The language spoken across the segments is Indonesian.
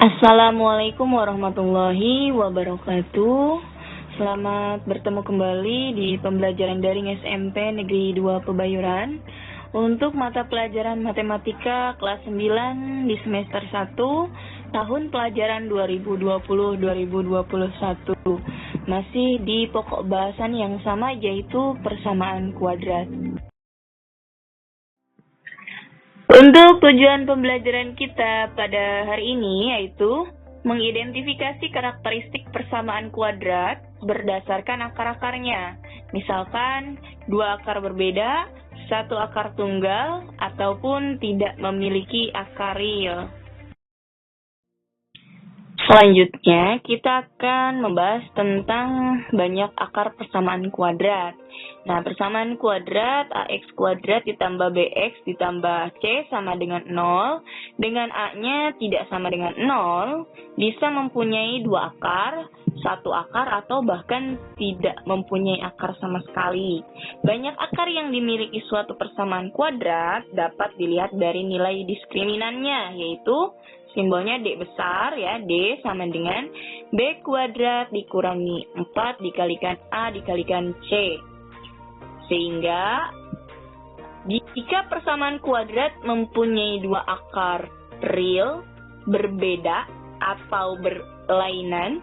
Assalamualaikum warahmatullahi wabarakatuh. Selamat bertemu kembali di pembelajaran daring SMP Negeri 2 Pebayuran untuk mata pelajaran matematika kelas 9 di semester 1 tahun pelajaran 2020-2021. Masih di pokok bahasan yang sama, yaitu persamaan kuadrat. Untuk tujuan pembelajaran kita pada hari ini yaitu mengidentifikasi karakteristik persamaan kuadrat berdasarkan akar-akarnya. Misalkan dua akar berbeda, satu akar tunggal, ataupun tidak memiliki akar real. Selanjutnya, kita akan membahas tentang banyak akar persamaan kuadrat. Nah, persamaan kuadrat AX kuadrat ditambah BX ditambah C sama dengan 0, dengan A-nya tidak sama dengan 0, bisa mempunyai dua akar, satu akar, atau bahkan tidak mempunyai akar sama sekali. Banyak akar yang dimiliki suatu persamaan kuadrat dapat dilihat dari nilai diskriminannya, yaitu simbolnya D besar ya, D sama dengan B kuadrat dikurangi 4 dikalikan A dikalikan C. Sehingga jika persamaan kuadrat mempunyai dua akar real, berbeda atau berlainan,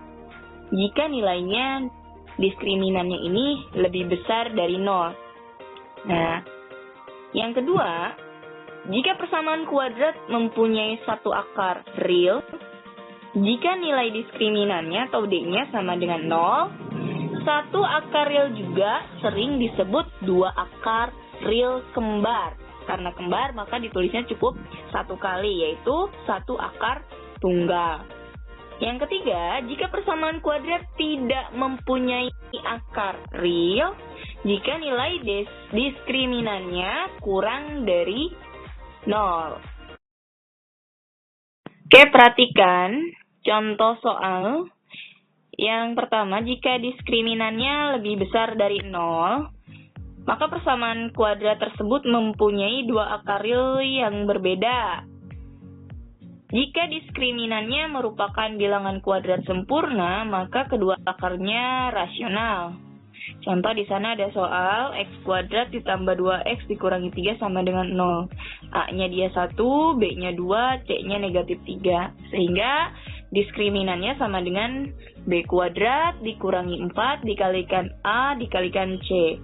jika nilainya diskriminannya ini lebih besar dari 0. Nah, yang kedua, jika persamaan kuadrat mempunyai satu akar real, jika nilai diskriminannya atau D-nya sama dengan 0, satu akar real juga sering disebut dua akar real kembar. Karena kembar maka ditulisnya cukup satu kali, yaitu satu akar tunggal. Yang ketiga, jika persamaan kuadrat tidak mempunyai akar real, jika nilai diskriminannya kurang dari 0. Oke, perhatikan contoh soal. Yang pertama, jika diskriminannya lebih besar dari 0, maka persamaan kuadrat tersebut mempunyai dua akar real yang berbeda. Jika diskriminannya merupakan bilangan kuadrat sempurna, maka kedua akarnya rasional. Contoh di sana ada soal X kuadrat ditambah 2X dikurangi 3 sama dengan 0. A-nya dia 1, B-nya 2, C-nya negatif 3. Sehingga diskriminannya sama dengan B kuadrat dikurangi 4 dikalikan A dikalikan C.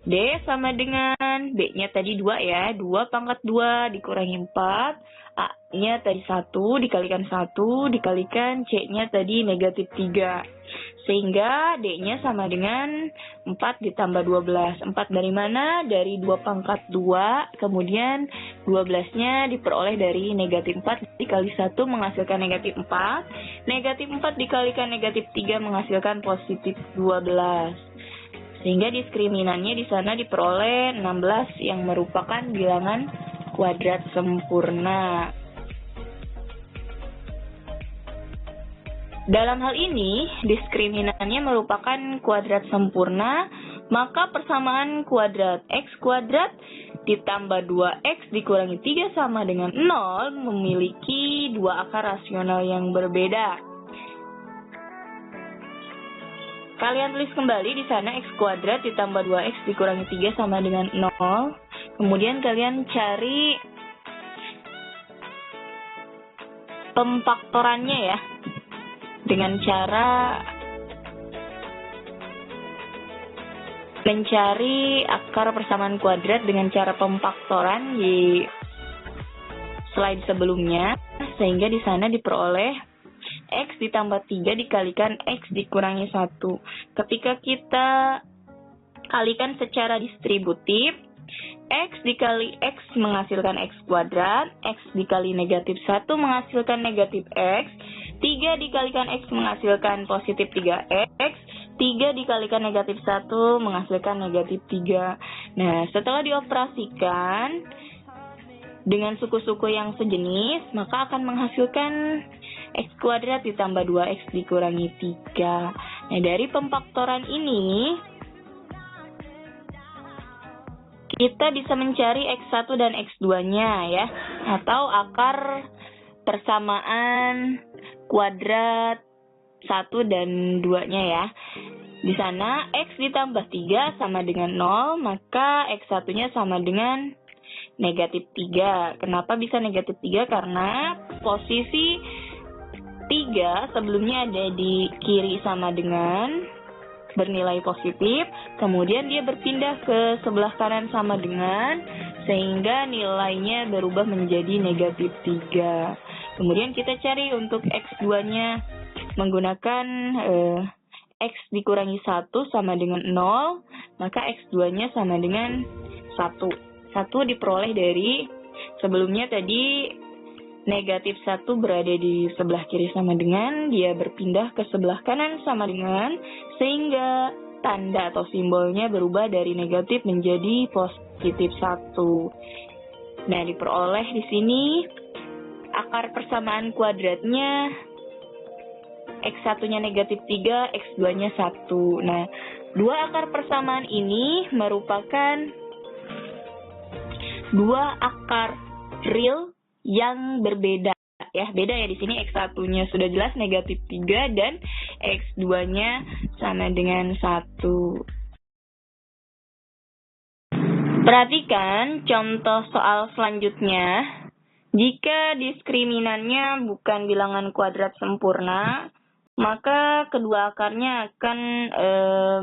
D sama dengan B-nya tadi 2 ya, 2 pangkat 2 dikurangi 4. A-nya tadi 1 dikalikan 1 dikalikan C-nya tadi negatif 3. Sehingga D-nya sama dengan 4 ditambah 12. 4 dari mana? Dari 2 pangkat 2. Kemudian 12-nya diperoleh dari negatif 4 dikali 1 menghasilkan negatif 4. Negatif 4 dikalikan negatif 3 menghasilkan positif 12. Sehingga diskriminannya di sana diperoleh 16 yang merupakan bilangan kuadrat sempurna. Dalam hal ini, diskriminannya merupakan kuadrat sempurna, maka persamaan kuadrat X kuadrat ditambah 2X dikurangi 3 sama dengan 0 memiliki dua akar rasional yang berbeda. Kalian tulis kembali di sana X kuadrat ditambah 2X dikurangi 3 sama dengan 0. Kemudian kalian cari pemfaktorannya ya. Dengan cara mencari akar persamaan kuadrat dengan cara pemfaktoran di slide sebelumnya, sehingga di sana diperoleh X ditambah 3 dikalikan X dikurangi 1. Ketika kita kalikan secara distributif, X dikali X menghasilkan X kuadrat, X dikali negatif 1 menghasilkan negatif X, 3 dikalikan X menghasilkan positif 3X, 3 dikalikan negatif 1 menghasilkan negatif 3. Nah, setelah dioperasikan dengan suku-suku yang sejenis, maka akan menghasilkan X kuadrat ditambah 2X dikurangi 3. Nah, dari pemfaktoran ini, kita bisa mencari X1 dan X2-nya ya, atau akar persamaan kuadrat 1 dan 2-nya ya. Di sana X ditambah 3 sama dengan 0, maka X1-nya sama dengan negatif 3. Kenapa bisa negatif 3? Karena posisi 3 sebelumnya ada di kiri sama dengan bernilai positif, kemudian dia berpindah ke sebelah kanan sama dengan, sehingga nilainya berubah menjadi negatif 3. Kemudian kita cari untuk X2-nya menggunakan X dikurangi 1 sama dengan 0, maka X2-nya sama dengan 1. 1 diperoleh dari sebelumnya tadi negatif 1 berada di sebelah kiri sama dengan, dia berpindah ke sebelah kanan sama dengan, sehingga tanda atau simbolnya berubah dari negatif menjadi positif 1. Nah, diperoleh di sini akar persamaan kuadratnya X1-nya negatif 3, X2-nya 1. Nah, dua akar persamaan ini merupakan dua akar real yang berbeda ya. Beda ya, di sini X1-nya sudah jelas negatif 3 dan X2-nya sama dengan 1. Perhatikan contoh soal selanjutnya. Jika diskriminannya bukan bilangan kuadrat sempurna, maka kedua akarnya akan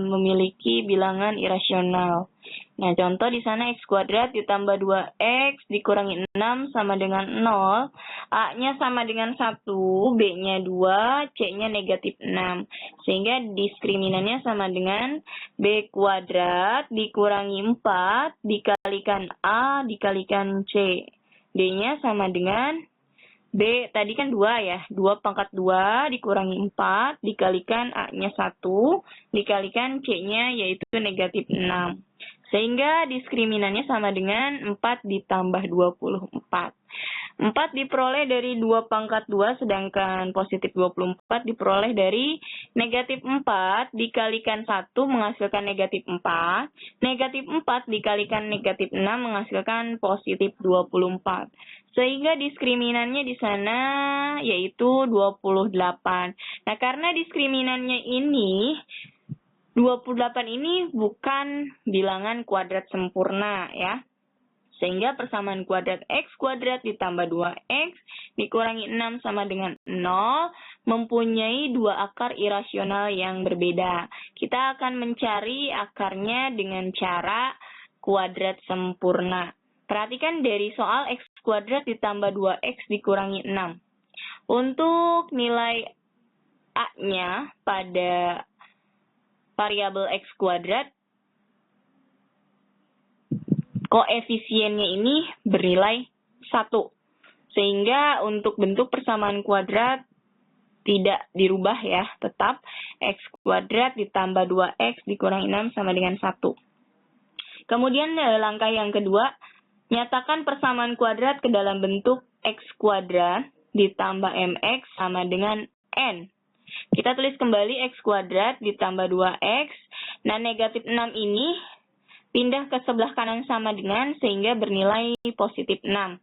memiliki bilangan irasional. Nah, contoh di sana X kuadrat ditambah 2X dikurangi 6 sama dengan 0, A-nya sama dengan 1, B-nya 2, C-nya negatif 6. Sehingga diskriminannya sama dengan B kuadrat dikurangi 4 dikalikan A dikalikan C. D-nya sama dengan B, tadi kan 2 ya, 2 pangkat 2 dikurangi 4 dikalikan A-nya 1 dikalikan C-nya yaitu negatif 6. Sehingga diskriminannya sama dengan 4 ditambah 24. 4 diperoleh dari 2 pangkat 2, sedangkan positif 24 diperoleh dari negatif 4 dikalikan 1 menghasilkan negatif 4. Negatif 4 dikalikan negatif 6 menghasilkan positif 24. Sehingga diskriminannya di sana yaitu 28. Nah, karena diskriminannya ini 28 ini bukan bilangan kuadrat sempurna ya. Sehingga persamaan kuadrat X kuadrat ditambah 2X dikurangi 6 sama dengan 0 mempunyai dua akar irasional yang berbeda. Kita akan mencari akarnya dengan cara kuadrat sempurna. Perhatikan dari soal X kuadrat ditambah 2X dikurangi 6. Untuk nilai A-nya pada variabel X kuadrat, koefisiennya ini bernilai 1. Sehingga untuk bentuk persamaan kuadrat tidak dirubah ya, tetap X kuadrat ditambah 2X dikurangi 6 sama dengan 1. Kemudian langkah yang kedua, nyatakan persamaan kuadrat ke dalam bentuk X kuadrat ditambah MX sama dengan N. Kita tulis kembali X kuadrat ditambah 2X. Nah, negatif 6 ini pindah ke sebelah kanan sama dengan sehingga bernilai positif 6.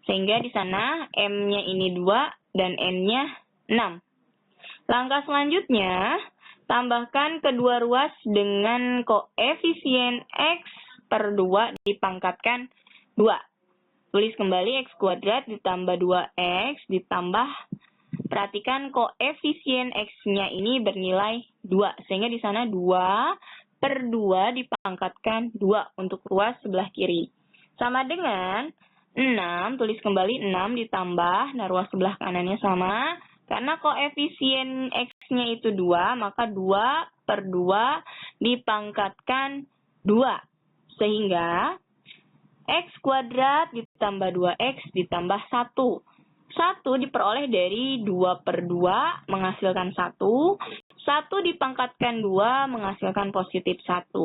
Sehingga di sana M-nya ini 2 dan N-nya 6. Langkah selanjutnya, tambahkan kedua ruas dengan koefisien X per 2 dipangkatkan 2. Tulis kembali X kuadrat ditambah 2X ditambah, perhatikan koefisien X-nya ini bernilai 2. Sehingga di sana 2 per 2 dipangkatkan 2 untuk ruas sebelah kiri. Sama dengan 6, tulis kembali 6 ditambah, nah ruas sebelah kanannya sama. Karena koefisien X-nya itu 2, maka 2 per 2 dipangkatkan 2. Sehingga X kuadrat ditambah 2X ditambah 1. 1 diperoleh dari 2 per 2 menghasilkan 1. 1 dipangkatkan 2 menghasilkan positif 1.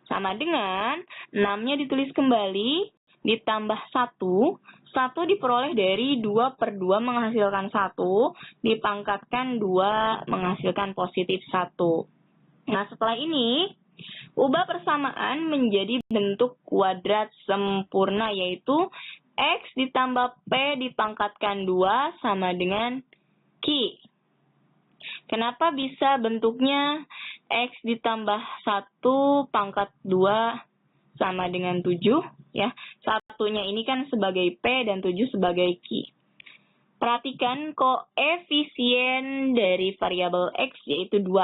Sama dengan 6-nya ditulis kembali ditambah 1. 1 diperoleh dari 2 per 2 menghasilkan 1. Dipangkatkan 2 menghasilkan positif 1. Nah, setelah ini ubah persamaan menjadi bentuk kuadrat sempurna, yaitu X ditambah P dipangkatkan 2 sama dengan Q. Kenapa bisa bentuknya X ditambah 1 pangkat 2 sama dengan 7? Ya, satunya ini kan sebagai P dan 7 sebagai Q. Perhatikan koefisien dari variabel X yaitu 2.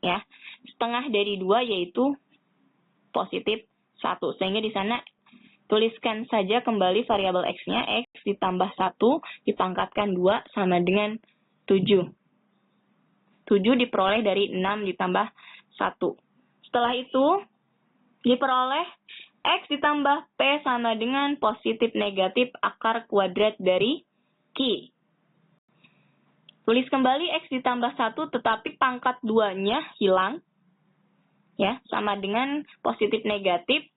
Ya, setengah dari 2 yaitu positif 1. Sehingga di sana tuliskan saja kembali variabel X-nya, X ditambah 1 dipangkatkan 2 sama dengan 7. 7 diperoleh dari 6 ditambah 1. Setelah itu, diperoleh X ditambah P sama dengan positif negatif akar kuadrat dari Q. Tulis kembali X ditambah 1 tetapi pangkat 2-nya hilang. Ya, sama dengan positif negatif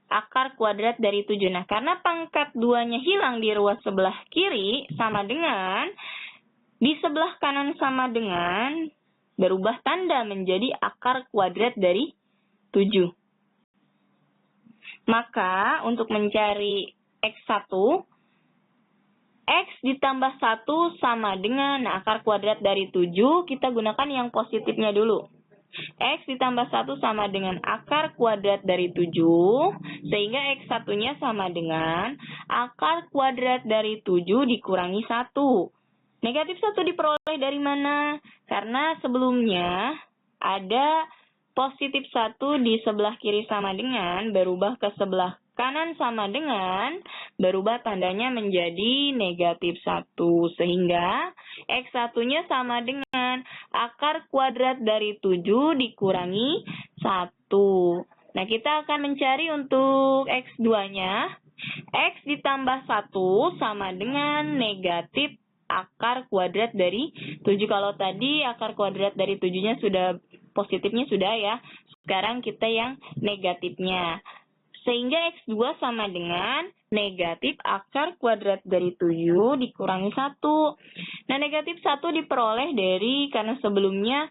akar kuadrat dari 7. Nah, karena pangkat 2-nya hilang di ruas sebelah kiri sama dengan di sebelah kanan sama dengan berubah tanda menjadi akar kuadrat dari 7. Maka untuk mencari X1, X ditambah 1 sama dengan akar kuadrat dari 7, kita gunakan yang positifnya dulu. X ditambah 1 sama dengan akar kuadrat dari 7, sehingga X1-nya sama dengan akar kuadrat dari 7 dikurangi 1. Negatif 1 diperoleh dari mana? Karena sebelumnya ada positif 1 di sebelah kiri sama dengan, berubah ke sebelah kanan sama dengan, berubah tandanya menjadi negatif 1. Sehingga X1-nya sama dengan akar kuadrat dari 7 dikurangi 1. Nah, kita akan mencari untuk X2-nya. X ditambah 1 sama dengan negatif akar kuadrat dari 7. Kalau tadi akar kuadrat dari 7-nya sudah, positifnya sudah ya. Sekarang kita yang negatifnya. Sehingga X2 sama dengan negatif akar kuadrat dari 7 dikurangi 1. Nah, negatif 1 diperoleh dari, karena sebelumnya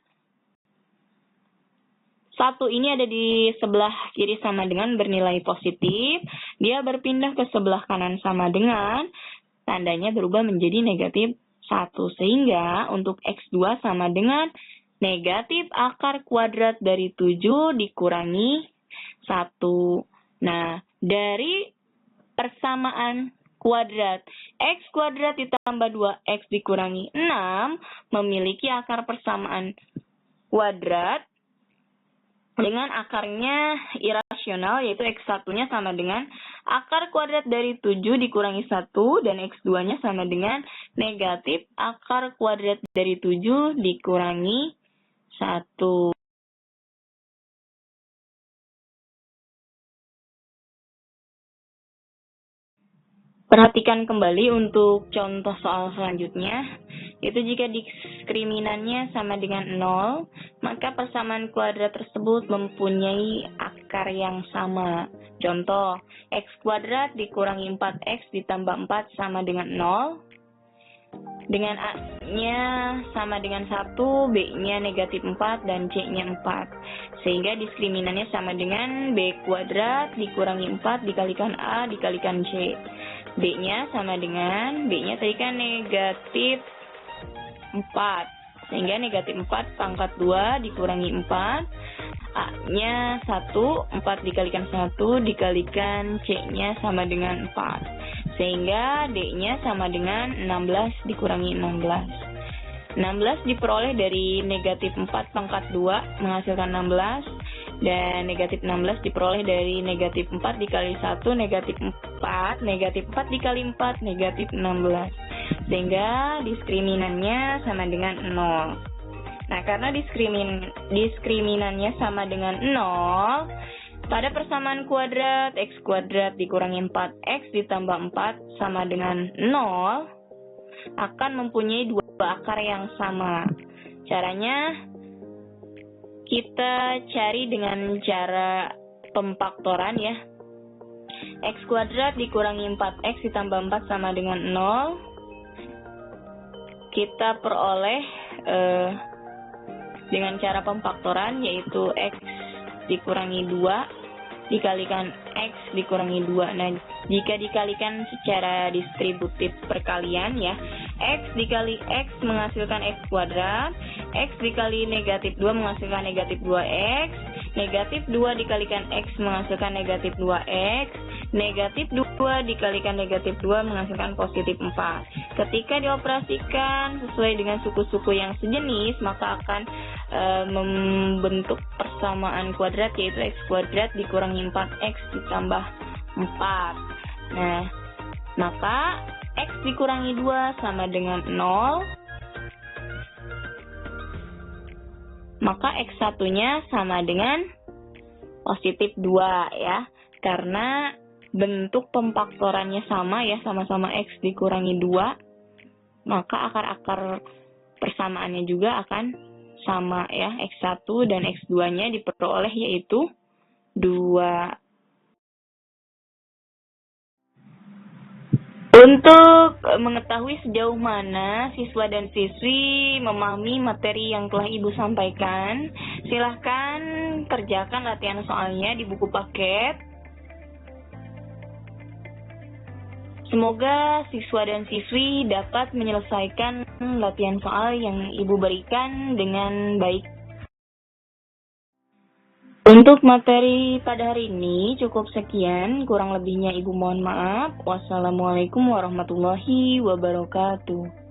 1 ini ada di sebelah kiri sama dengan bernilai positif. Dia berpindah ke sebelah kanan sama dengan, tandanya berubah menjadi negatif 1. Sehingga untuk X2 sama dengan negatif akar kuadrat dari 7 dikurangi 1. Nah, dari persamaan kuadrat X kuadrat ditambah 2X dikurangi 6 memiliki akar persamaan kuadrat dengan akarnya irasional, yaitu X1-nya sama dengan akar kuadrat dari 7 dikurangi 1, dan X2-nya sama dengan negatif akar kuadrat dari 7 dikurangi 1. Perhatikan kembali untuk contoh soal selanjutnya, yaitu jika diskriminannya sama dengan 0, maka persamaan kuadrat tersebut mempunyai akar yang sama. Contoh, X kuadrat dikurangi 4X ditambah 4 sama dengan 0. Dengan A-nya sama dengan 1, B-nya negatif 4, dan C-nya 4. Sehingga diskriminannya sama dengan B kuadrat dikurangi 4 dikalikan A dikalikan C. B-nya sama dengan, B-nya tadi kan negatif 4. Sehingga negatif 4 pangkat 2 dikurangi 4. A-nya 1, 4 dikalikan 1 dikalikan C-nya sama dengan 4. Sehingga D-nya sama dengan 16 dikurangi 16. 16 diperoleh dari negatif 4 pangkat 2 menghasilkan 16. Dan negatif 16 diperoleh dari negatif 4 dikali 1, negatif 4, negatif 4 dikali 4, negatif 16. Sehingga diskriminannya sama dengan 0. Nah, karena diskriminannya sama dengan 0, pada persamaan kuadrat X kuadrat dikurangi 4X ditambah 4 sama dengan 0 akan mempunyai dua akar yang sama. Caranya kita cari dengan cara pemfaktoran ya. X kuadrat dikurangi 4X ditambah 4 sama dengan 0. Kita peroleh dengan cara pemfaktoran, yaitu X dikurangi 2 dikalikan X dikurangi 2. Nah, jika dikalikan secara distributif perkalian ya, X dikali X menghasilkan X kuadrat, X dikali negatif 2 menghasilkan negatif 2X, negatif 2 dikalikan X menghasilkan negatif 2X, negatif 2 dikalikan negatif 2 menghasilkan positif 4. Ketika dioperasikan sesuai dengan suku-suku yang sejenis, maka akan membentuk persamaan kuadrat, yaitu X kuadrat dikurangi 4X ditambah 4. Nah, maka X dikurangi 2 sama dengan 0. Maka X1-nya sama dengan positif 2 ya. Karena bentuk pemfaktorannya sama ya, sama-sama X dikurangi 2. Maka akar-akar persamaannya juga akan sama ya. X1 dan X2-nya diperoleh yaitu 2. Untuk mengetahui sejauh mana siswa dan siswi memahami materi yang telah Ibu sampaikan, silahkan kerjakan latihan soalnya di buku paket. Semoga siswa dan siswi dapat menyelesaikan latihan soal yang Ibu berikan dengan baik. Untuk materi pada hari ini cukup sekian, kurang lebihnya Ibu mohon maaf. Wassalamualaikum warahmatullahi wabarakatuh.